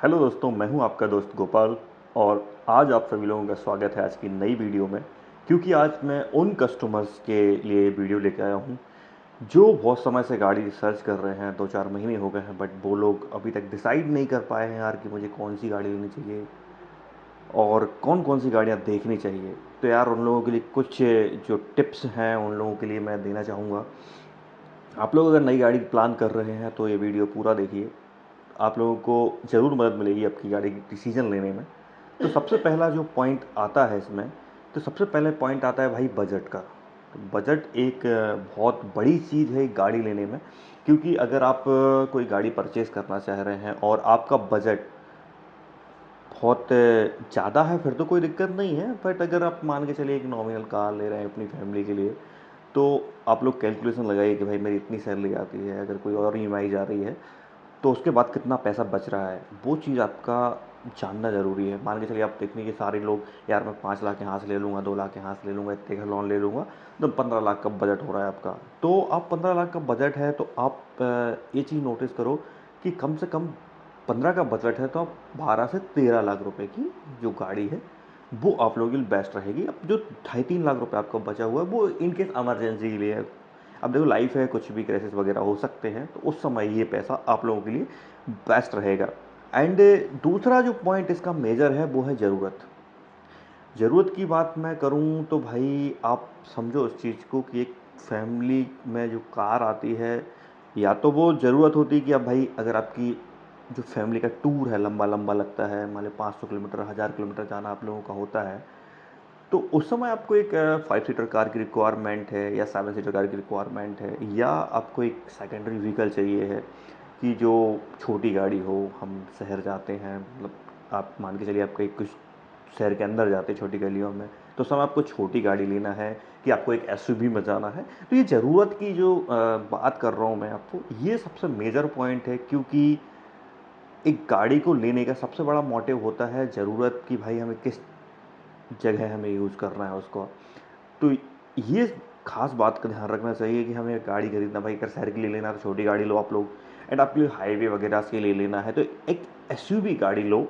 Hello दोस्तों, मैं हूं आपका दोस्त गोपाल। और आज आप सभी लोगों का स्वागत है आज की नई वीडियो में। क्योंकि आज मैं उन कस्टमर्स के लिए वीडियो लेके आया हूं जो बहुत समय से गाड़ी सर्च कर रहे हैं। 2-4 महीने हो गए हैं, बट वो लोग अभी तक डिसाइड नहीं कर पाए हैं यार कि मुझे कौन सी गाड़ी लेनी चाहिए और कौन कौन सी गाड़ियां देखनी चाहिए। तो यार उन लोगों के लिए कुछ जो टिप्स हैं उन लोगों के लिए मैं देना चाहूँगा। आप लोग अगर नई गाड़ी प्लान कर रहे हैं तो ये वीडियो पूरा देखिए। आप लोगों को ज़रूर मदद मिलेगी आपकी गाड़ी की डिसीजन लेने में। तो सबसे पहला जो पॉइंट आता है इसमें, तो सबसे पहले पॉइंट आता है भाई बजट का। तो बजट एक बहुत बड़ी चीज़ है एक गाड़ी लेने में। क्योंकि अगर आप कोई गाड़ी परचेज़ करना चाह रहे हैं और आपका बजट बहुत ज़्यादा है फिर तो कोई दिक्कत नहीं है। बट अगर आप मान के चलिए एक नॉमिनल कार ले रहे हैं अपनी फैमिली के लिए, तो आप लोग कैलकुलेशन लगाइए कि भाई मेरी इतनी सैलरी आती है, अगर कोई और ईएमआई जा रही है तो उसके बाद कितना पैसा बच रहा है वो चीज़ आपका जानना ज़रूरी है। मान के चलिए आप देखेंगे कि सारे लोग यार मैं 5 लाख यहाँ से ले लूँगा, 2 लाख यहाँ से ले लूँगा, इतने का लोन ले लूँगा, तो 15 लाख का बजट हो रहा है आपका। तो आप 15 लाख का बजट है तो आप ये चीज़ नोटिस करो कि कम से कम 15 का बजट है तो आप 12 से 13 लाख रुपए की जो गाड़ी है वो आप लोगों के लिए बेस्ट रहेगी। अब जो 2.5-3 लाख रुपए आपका बचा हुआ है वो इनकेस इमरजेंसी के लिए है। अब देखो लाइफ है, कुछ भी क्राइसिस वगैरह हो सकते हैं, तो उस समय ये पैसा आप लोगों के लिए बेस्ट रहेगा। एंड दूसरा जो पॉइंट इसका मेजर है वो है ज़रूरत। ज़रूरत की बात मैं करूँ तो भाई आप समझो इस चीज़ को कि एक फैमिली में जो कार आती है, या तो वो ज़रूरत होती है कि अब भाई अगर आपकी जो फैमिली का टूर है लंबा लंबा लगता है, मान लो 500 किलोमीटर 1000 किलोमीटर जाना आप लोगों का होता है, तो उस समय आपको एक 5 सीटर कार की रिक्वायरमेंट है या 7 सीटर कार की रिक्वायरमेंट है, या आपको एक सेकेंडरी व्हीकल चाहिए है कि जो छोटी गाड़ी हो। हम शहर जाते हैं, मतलब आप मान के चलिए आपका एक कुछ शहर के अंदर जाते हैं छोटी गलियों में, तो उस समय आपको छोटी गाड़ी लेना है कि आपको एक एसयूवी में जाना है। तो ये ज़रूरत की जो बात कर रहा हूँ मैं आपको, ये सबसे मेजर पॉइंट है। क्योंकि एक गाड़ी को लेने का सबसे बड़ा मोटिव होता है ज़रूरत की, भाई हमें किस जगह हमें यूज़ करना है उसको। तो ये खास बात का ध्यान रखना चाहिए कि हमें गाड़ी खरीदना, भाई अगर शहर के लिए लेना है तो छोटी गाड़ी लो आप लोग, एंड आपके लिए हाईवे वगैरह के लिए लेना है तो एक एसयूवी गाड़ी लो।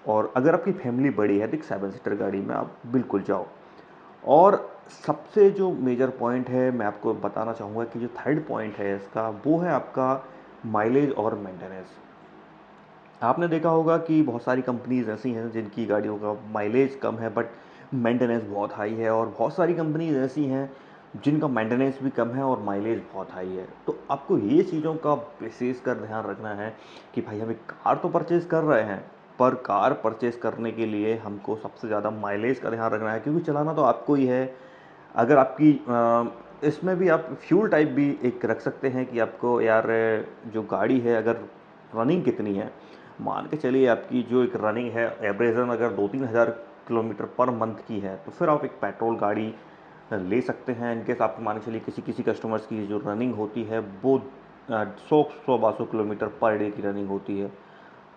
और अगर आपकी फैमिली बड़ी है तो एक 7 सीटर गाड़ी में आप बिल्कुल जाओ। और सबसे जो मेजर पॉइंट है मैं आपको बताना चाहूँगा कि जो थर्ड पॉइंट है इसका वो है आपका माइलेज और मेंटेनेंस। आपने देखा होगा कि बहुत सारी कंपनीज ऐसी हैं जिनकी गाड़ियों का माइलेज कम है बट मेंटेनेंस बहुत हाई है, और बहुत सारी कंपनीज ऐसी हैं जिनका मेंटेनेंस भी कम है और माइलेज बहुत हाई है। तो आपको ये चीज़ों का विशेष कर ध्यान रखना है कि भाई हम एक कार तो परचेज़ कर रहे हैं, पर कार परचेज़ करने के लिए हमको सबसे ज़्यादा माइलेज का ध्यान रखना है, क्योंकि चलाना तो आपको ही है। अगर आपकी इसमें भी आप फ्यूल टाइप भी एक रख सकते हैं कि आपको यार जो गाड़ी है अगर रनिंग कितनी है, मान के चलिए आपकी जो एक रनिंग है एवरेजन अगर 2-3 हज़ार किलोमीटर पर मंथ की है, तो फिर आप एक पेट्रोल गाड़ी ले सकते हैं। इनकेस आप मान के चलिए किसी किसी कस्टमर्स की जो रनिंग होती है वो 100-100-200 किलोमीटर पर डे की रनिंग होती है,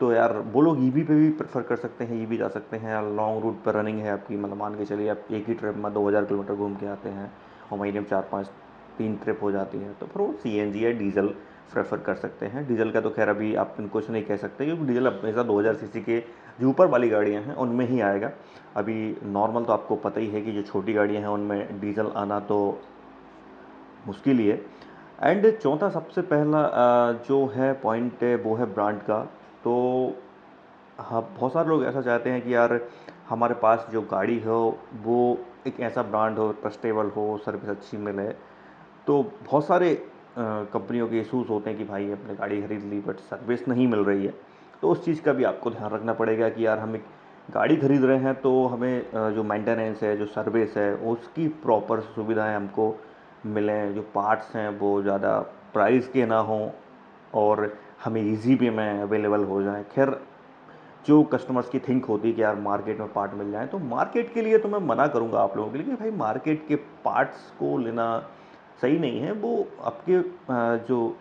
तो यार वो लोग ईवी पे भी प्रेफर कर सकते हैं, ईवी जा सकते हैं। लॉन्ग रूट पर रनिंग है आपकी, मतलब मान के चलिए आप एक ही ट्रिप में 2000 किलोमीटर घूम के आते हैं और महीने में 4-5 3 ट्रिप हो जाती हैं, तो फिर वो सीएनजी या डीजल प्रेफर कर सकते हैं। डीजल का तो खैर अभी आप कुछ नहीं कह सकते, क्योंकि डीजल हमेशा 2000 सीसी के जो ऊपर वाली गाड़ियाँ हैं उनमें ही आएगा। अभी नॉर्मल तो आपको पता ही है कि जो छोटी गाड़ियाँ हैं उनमें डीजल आना तो मुश्किल ही है। एंड चौथा सबसे पहला जो है पॉइंट है वो है ब्रांड का। तो हाँ, बहुत सारे लोग ऐसा चाहते हैं कि यार हमारे पास जो गाड़ी हो वो एक ऐसा ब्रांड हो, ट्रस्टेबल हो, सर्विस अच्छी मिले। तो बहुत सारे कंपनियों के इशूज़ होते हैं कि भाई अपने गाड़ी खरीद ली बट सर्विस नहीं मिल रही है। तो उस चीज़ का भी आपको ध्यान रखना पड़ेगा कि यार हम एक गाड़ी खरीद रहे हैं तो हमें जो मेंटेनेंस है, जो सर्विस है, उसकी प्रॉपर सुविधाएं हमको मिलें। जो पार्ट्स हैं वो ज़्यादा प्राइस के ना हों और हमें इजी वे में अवेलेबल हो जाएं। खैर जो कस्टमर्स की थिंक होती है कि यार मार्केट में पार्ट मिल जाए, तो मार्केट के लिए तो मैं मना करूँगा आप लोगों के लिए कि भाई मार्केट के पार्ट्स को लेना सही नहीं है। वो आपके जो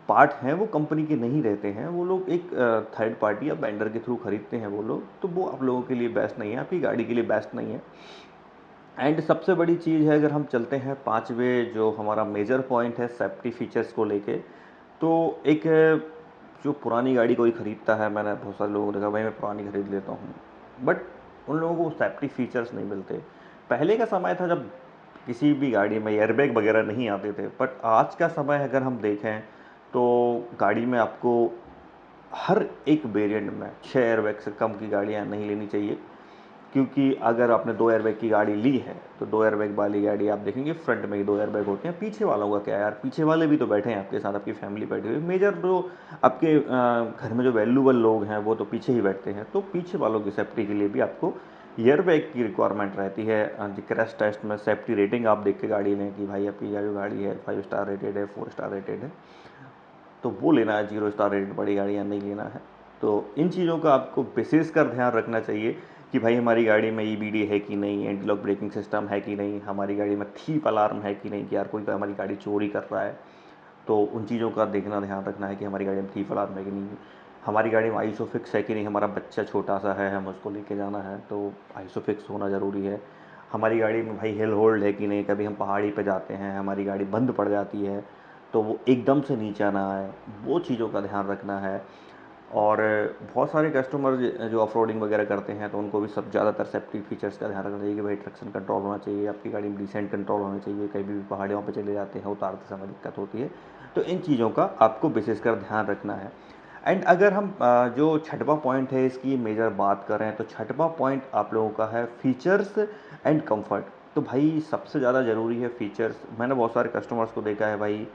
पार्ट हैं वो कंपनी के नहीं रहते हैं, वो लोग एक थर्ड पार्टी या वेंडर के थ्रू खरीदते हैं वो लोग, तो वो आप लोगों के लिए बेस्ट नहीं है, आपकी गाड़ी के लिए बेस्ट नहीं है। एंड सबसे बड़ी चीज़ है, अगर हम चलते हैं पांचवे जो हमारा मेजर पॉइंट है सेफ्टी फीचर्स को लेके, तो एक जो पुरानी गाड़ी कोई ख़रीदता है, मैंने बहुत सारे लोगों को देखा भाई मैं पुरानी ख़रीद लेता हूँ, बट उन लोगों को सेफ्टी फीचर्स नहीं मिलते। पहले का समय था जब किसी भी गाड़ी में एयरबैग वगैरह नहीं आते थे, बट आज का समय अगर हम देखें तो गाड़ी में आपको हर एक वेरिएंट में 6 एयरबैग से कम की गाड़ियाँ नहीं लेनी चाहिए, क्योंकि अगर आपने 2 एयरबैग की गाड़ी ली है तो 2 एयरबैग वाली गाड़ी आप देखेंगे फ्रंट में ही 2 एयरबैग होते हैं, पीछे वालों का क्या है यार, पीछे वाले भी तो बैठे हैं आपके साथ, आपकी फैमिली बैठी हुई, मेजर जो आपके घर में जो वैल्यूबल लोग हैं वो तो पीछे ही बैठते हैं, तो पीछे वालों की सेफ्टी के लिए भी आपको एयरबैग की रिक्वायरमेंट रहती है। क्रैश टेस्ट में सेफ्टी रेटिंग आप देख के गाड़ी लें कि भाई आपकी जो गाड़ी है 5 स्टार रेटेड है, 4 स्टार रेटेड है, तो वो लेना है, 0 स्टार रेटेड बड़ी गाड़ियाँ नहीं लेना है। तो इन चीज़ों का आपको विशेष कर ध्यान रखना चाहिए कि भाई हमारी गाड़ी में ईबीडी है कि नहीं, एंटी लॉक ब्रेकिंग सिस्टम है कि नहीं, हमारी गाड़ी में थीप अलार्म है कि नहीं, कि यार कोई हमारी गाड़ी चोरी कर रहा है, तो उन चीज़ों का देखना ध्यान रखना है कि हमारी गाड़ी में थीप अलार्म है कि नहीं, हमारी गाड़ी में आइसोफिक्स है कि नहीं, हमारा बच्चा छोटा सा है, हम उसको लेके जाना है तो आइसोफिक्स होना ज़रूरी है, हमारी गाड़ी में भाई हिल होल्ड है कि नहीं, कभी हम पहाड़ी पे जाते हैं हमारी गाड़ी बंद पड़ जाती है तो वो एकदम से नीचे ना आए, वो चीज़ों का ध्यान रखना है। और बहुत सारे कस्टमर जो ऑफ रोडिंग वगैरह करते हैं तो उनको भी सब ज़्यादातर सेफ्टी फीचर्स का ध्यान रखना चाहिए कि भाई ट्रैक्शन कंट्रोल होना चाहिए, आपकी गाड़ी में डिसेंट कंट्रोल होना चाहिए, कहीं भी पहाड़ियों पे चले जाते हैं उतारते समय दिक्कत होती है, तो इन चीज़ों का आपको विशेषकर ध्यान रखना है। एंड अगर हम जो छठवां पॉइंट है इसकी मेजर बात करें तो छठवां पॉइंट आप लोगों का है फीचर्स एंड कंफर्ट। तो भाई सबसे ज़्यादा ज़रूरी है फीचर्स। मैंने बहुत सारे कस्टमर्स को देखा है भाई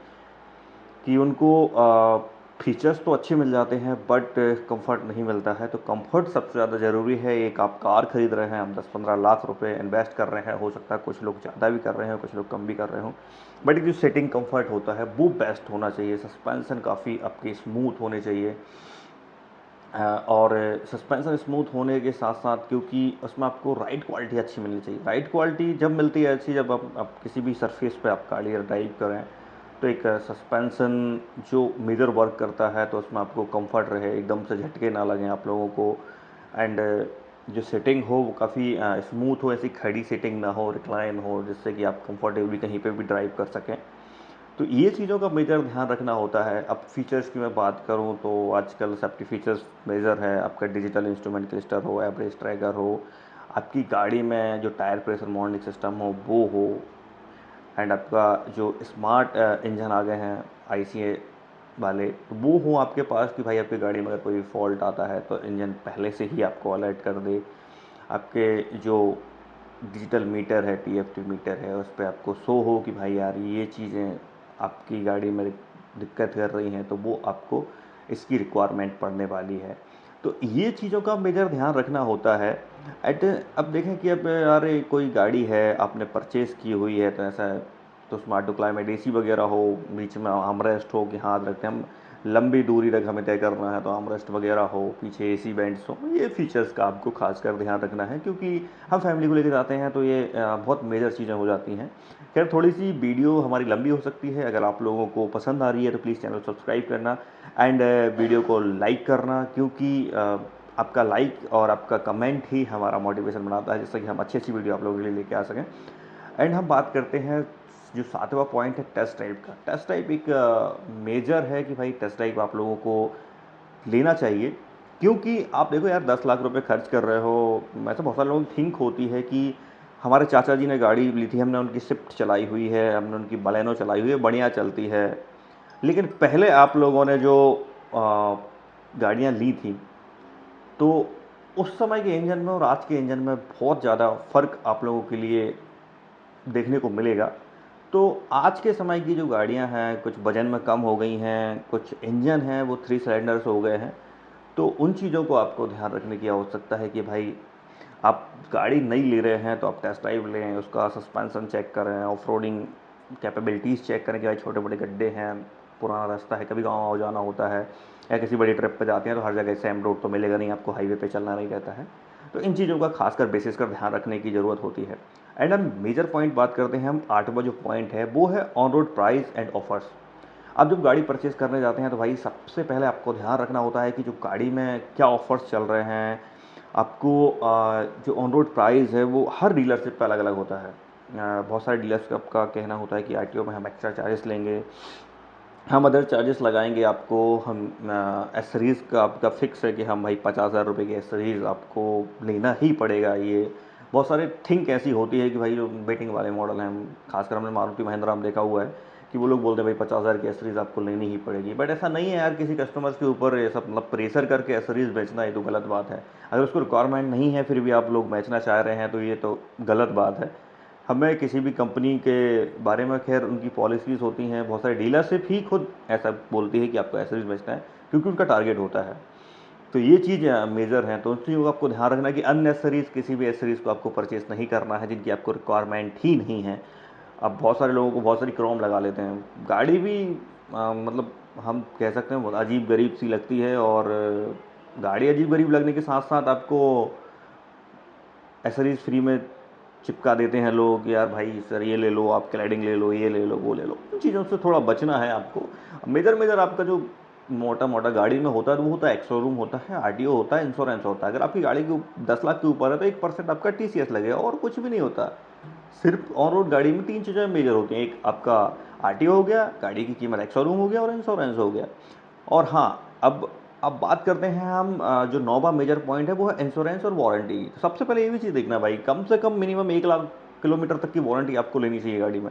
कि उनको फीचर्स तो अच्छे मिल जाते हैं बट कंफर्ट नहीं मिलता है, तो कंफर्ट सबसे ज़्यादा ज़रूरी है। एक आप कार खरीद रहे हैं, हम 10-15 लाख रुपए इन्वेस्ट कर रहे हैं, हो सकता है कुछ लोग ज़्यादा भी कर रहे हैं, कुछ लोग कम भी कर रहे हों, बट जो सेटिंग कंफर्ट होता है वो बेस्ट होना चाहिए। सस्पेंसन काफ़ी आपकी स्मूथ होने चाहिए, और सस्पेंसन स्मूथ होने के साथ साथ क्योंकि उसमें आपको राइड क्वालिटी अच्छी मिलनी चाहिए। राइड क्वालिटी जब मिलती है अच्छी, जब आप किसी भी सरफेस पे आप गाड़ी ड्राइव करें तो एक सस्पेंसन जो मेजर वर्क करता है तो उसमें आपको कंफर्ट रहे, एकदम से झटके ना लगें आप लोगों को, एंड जो सेटिंग हो वो काफ़ी स्मूथ हो, ऐसी खड़ी सेटिंग ना हो, रिक्लाइन हो, जिससे कि आप कंफर्टेबली कहीं पे भी ड्राइव कर सकें। तो ये चीज़ों का मेजर ध्यान रखना होता है। अब फीचर्स की मैं बात करूँ तो आजकल सेफ्टी फीचर्स मेजर है, आपका डिजिटल इंस्ट्रूमेंट क्लस्टर हो, एवरेज ट्रैकर हो, आपकी गाड़ी में जो टायर प्रेशर मॉनिटरिंग सिस्टम हो वो हो, एंड आपका जो स्मार्ट इंजन आ गए हैं आईसीए वाले, तो वो हो आपके पास कि भाई आपकी गाड़ी में अगर कोई फॉल्ट आता है तो इंजन पहले से ही आपको अलर्ट कर दे। आपके जो डिजिटल मीटर है, टीएफटी मीटर है, उस पर आपको शो हो कि भाई यार ये चीज़ें आपकी गाड़ी में दिक्कत कर रही हैं, तो वो आपको इसकी रिक्वायरमेंट पड़ने वाली है। तो ये चीज़ों का मेजर ध्यान रखना होता है। अब देखें कि अब यार कोई गाड़ी है आपने परचेज़ की हुई है, तो ऐसा है तो स्मार्ट टू क्लाइमेट एसी वगैरह हो, बीच में आर्मरेस्ट हो कि हाथ रखते हैं हम, लंबी दूरी तक हमें तय करना है तो आर्मरेस्ट वगैरह हो, पीछे एसी वेंट्स हो, ये फीचर्स का आपको खासकर ध्यान रखना है क्योंकि हम फैमिली को लेकर जाते हैं तो ये बहुत मेजर चीज़ें हो जाती हैं। खैर थोड़ी सी वीडियो हमारी लंबी हो सकती है, अगर आप लोगों को पसंद आ रही है तो प्लीज़ चैनल सब्सक्राइब करना एंड वीडियो को लाइक करना, क्योंकि आपका लाइक और आपका कमेंट ही हमारा मोटिवेशन बनाता है जिससे कि हम अच्छी अच्छी वीडियो आप लोगों के लिए लेके आ सकें। एंड हम बात करते हैं जो सातवां पॉइंट है टेस्ट ड्राइव का। टेस्ट ड्राइव एक मेजर है कि भाई टेस्ट ड्राइव आप लोगों को लेना चाहिए, क्योंकि आप देखो यार 10 लाख रुपए खर्च कर रहे हो। मैं तो बहुत सारे लोगों की थिंक होती है कि हमारे चाचा जी ने गाड़ी ली थी, हमने उनकी स्विफ्ट चलाई हुई है, हमने उनकी बलेनो चलाई हुई है, बढ़िया चलती है, लेकिन पहले आप लोगों ने जो गाड़ियाँ ली थी तो उस समय के इंजन में और आज के इंजन में बहुत ज़्यादा फ़र्क आप लोगों के लिए देखने को मिलेगा। तो आज के समय की जो गाड़ियां हैं कुछ वजन में कम हो गई हैं, कुछ इंजन हैं वो 3 सिलेंडर्स हो गए हैं, तो उन चीज़ों को आपको ध्यान रखने की आवश्यकता है कि भाई आप गाड़ी नई ले रहे हैं तो आप टेस्ट ड्राइव लें, उसका सस्पेंसन चेक करें, ऑफ रोडिंग कैपेबिलिटीज़ चेक करें कि भाई छोटे बड़े गड्ढे हैं, पुराना रास्ता है, कभी गाँव जाना होता है या किसी बड़ी ट्रिप पर जाते हैं तो हर जगह सेम रोड तो मिलेगा नहीं, आपको हाईवे पे चलना नहीं रहता है, तो इन चीज़ों का खासकर बेसिस कर ध्यान रखने की ज़रूरत होती है। एंड हम मेजर पॉइंट बात करते हैं, हम आठवां जो पॉइंट है वो है on road price and offers. आप जब गाड़ी परचेज़ करने जाते हैं तो भाई सबसे पहले आपको ध्यान रखना होता है कि जो गाड़ी में क्या ऑफर्स चल रहे हैं। आपको जो ऑन रोड प्राइस है वो हर डीलरशिप पे अलग अलग होता है। बहुत सारे डीलर्स का कहना होता है कि आरटीओ में हम एक्स्ट्रा चार्जेस लेंगे, हम अदर चार्जेस लगाएंगे आपको, हम एसेसरीज़ का आपका फ़िक्स है कि हम भाई 50,000 रुपये की एसेसरीज़ आपको लेना ही पड़ेगा। ये बहुत सारे थिंक ऐसी होती है कि भाई जो बेटिंग वाले मॉडल हैं, खासकर हमने मारुति महिंद्रा में देखा हुआ है कि वो लोग बोलते हैं भाई 50,000 की एसेसरीज़ आपको लेनी ही पड़ेगी। बट ऐसा नहीं है यार, किसी कस्टमर्स के ऊपर ऐसा मतलब प्रेशर करके एसेसरीज़ बेचना, ये तो गलत बात है। अगर उसको रिक्वायरमेंट नहीं है फिर भी आप लोग बेचना चाह रहे हैं तो ये तो गलत बात है। हमें किसी भी कंपनी के बारे में, खैर उनकी पॉलिसीज़ होती हैं, बहुत सारे डीलरशिप ही खुद ऐसा बोलती है कि आपको एसेसरीज बेचना है क्योंकि उनका टारगेट होता है। तो ये चीज़ मेजर हैं, तो उन चीज़ों का आपको ध्यान रखना है कि अननेसेसरीज किसी भी एसेसरीज़ को आपको परचेस नहीं करना है जिनकी आपको रिक्वायरमेंट ही नहीं है। अब बहुत सारे लोगों को बहुत सारी क्रोम लगा लेते हैं, गाड़ी भी मतलब हम कह सकते हैं बहुत अजीब गरीब सी लगती है। और गाड़ी अजीब गरीब लगने के साथ साथ आपको एसेसरीज फ्री में चिपका देते हैं लोग, यार भाई सर ये ले लो, आप क्लैडिंग ले लो, ये ले लो, वो ले लो। इन चीज़ों से थोड़ा बचना है आपको। मेजर मेजर आपका जो मोटा मोटा गाड़ी में होता है तो वो होता है एक्स-शोरूम होता है, आरटीओ होता है, इंश्योरेंस होता है। अगर आपकी गाड़ी के 10 लाख के ऊपर है तो 1% आपका टीसीएस लगेगा और कुछ भी नहीं होता। सिर्फ ऑन रोड गाड़ी में 3 चीज़ें मेजर होती हैं, एक आपका आरटीओ हो गया, गाड़ी की कीमत एक्स-शोरूम हो गया और इंश्योरेंस हो गया। और हाँ, अब बात करते हैं हम जो नौवां मेजर पॉइंट है वो है इंश्योरेंस और वारंटी। सबसे पहले ये भी चीज़ देखना भाई, कम से कम मिनिमम 1 लाख किलोमीटर तक की वारंटी आपको लेनी चाहिए गाड़ी में।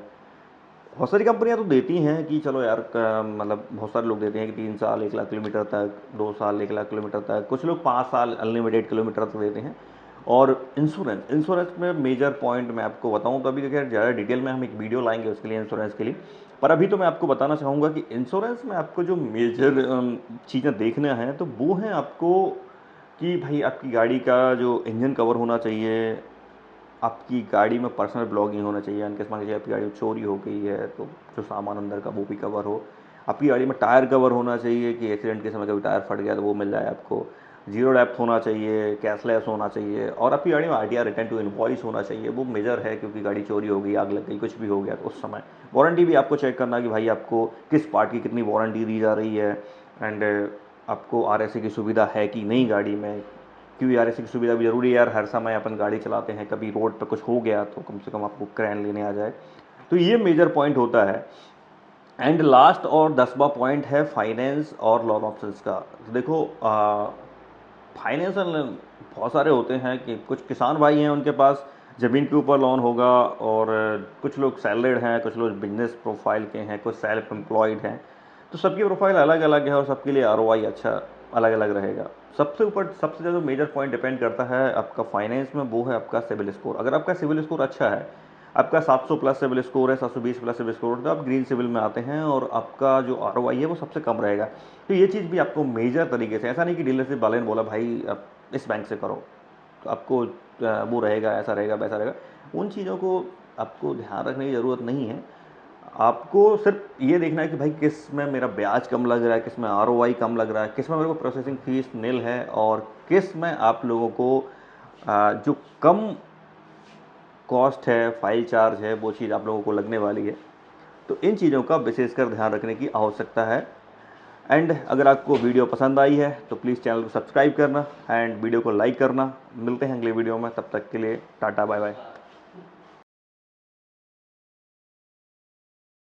बहुत सारी कंपनियां तो देती हैं कि चलो यार मतलब बहुत सारे लोग देते हैं कि 3 साल 1 लाख किलोमीटर तक, 2 साल 1 लाख किलोमीटर तक, कुछ लोग 5 साल अनलिमिटेड किलोमीटर तक देते हैं। और इंश्योरेंस में मेजर पॉइंट मैं आपको बताऊं तो अभी खैर ज़्यादा डिटेल में हम एक वीडियो लाएंगे उसके लिए, इंश्योरेंस के लिए। पर अभी तो मैं आपको बताना चाहूँगा कि इंश्योरेंस में आपको जो मेजर चीज़ें देखना है तो वो हैं आपको कि भाई आपकी गाड़ी का जो इंजन कवर होना चाहिए, आपकी गाड़ी में पर्सनल ब्लॉगिंग होना चाहिए। अनकेस मान लीजिए आपकी गाड़ी में चोरी हो गई है तो जो सामान अंदर का वो भी कवर हो। आपकी गाड़ी में टायर कवर होना चाहिए कि एक्सीडेंट के समय कभी टायर फट गया तो वो मिल जाए आपको। जीरो डेप्थ होना चाहिए, कैशलेस होना चाहिए और आपकी गाड़ी में आरटीआर रिटर्न टू इनवॉइस होना चाहिए। वो मेजर है क्योंकि गाड़ी चोरी हो गई, आग लग गई, कुछ भी हो गया तो उस समय वारंटी भी आपको चेक करना कि भाई आपको किस पार्ट की कितनी वारंटी दी जा रही है। एंड आपको आरएसए की सुविधा है कि नहीं गाड़ी में, क्योंकि आरएसए की सुविधा भी ज़रूरी है यार। हर समय अपन गाड़ी चलाते हैं, कभी रोड पर कुछ हो गया तो कम से कम आपको क्रेन लेने आ जाए। तो ये मेजर पॉइंट होता है। एंड लास्ट और 10वां पॉइंट है फाइनेंस और लोन ऑप्शंस का। तो देखो फाइनेंशियल बहुत सारे होते हैं कि कुछ किसान भाई हैं उनके पास ज़मीन के ऊपर लोन होगा, और कुछ लोग सैलरीड हैं, कुछ लोग बिजनेस प्रोफाइल के हैं, कुछ सेल्फ एम्प्लॉयड हैं। तो सबकी प्रोफाइल अलग अलग है और सबके लिए आरओआई अच्छा अलग अलग रहेगा। सबसे ऊपर सबसे ज़्यादा मेजर पॉइंट डिपेंड करता है आपका फाइनेंस में, वो है आपका सिविल स्कोर। अगर आपका सिविल स्कोर अच्छा है, आपका 700 प्लस सिविल स्कोर है, 720 प्लस सिविल स्कोर, तो आप ग्रीन सिविल में आते हैं और आपका जो आरओआई है वो सबसे कम रहेगा। तो ये चीज़ भी आपको मेजर तरीके से, ऐसा नहीं कि डीलरशिप वाले ने बोला भाई आप इस बैंक से करो तो आपको वो रहेगा, ऐसा रहेगा, वैसा रहेगा। उन चीज़ों को आपको ध्यान रखने की ज़रूरत नहीं है। आपको सिर्फ ये देखना है कि भाई किस में मेरा ब्याज कम लग रहा है, किस में आरओआई कम लग रहा है, किस में मेरे को प्रोसेसिंग फीस निल है, और किस में आप लोगों को जो कम कॉस्ट है, फाइल चार्ज है, वो चीज़ आप लोगों को लगने वाली है। तो इन चीज़ों का विशेषकर ध्यान रखने की आवश्यकता है। एंड अगर आपको वीडियो पसंद आई है तो प्लीज़ चैनल को सब्सक्राइब करना एंड वीडियो को लाइक करना। मिलते हैं अगले वीडियो में, तब तक के लिए टाटा बाय बाय।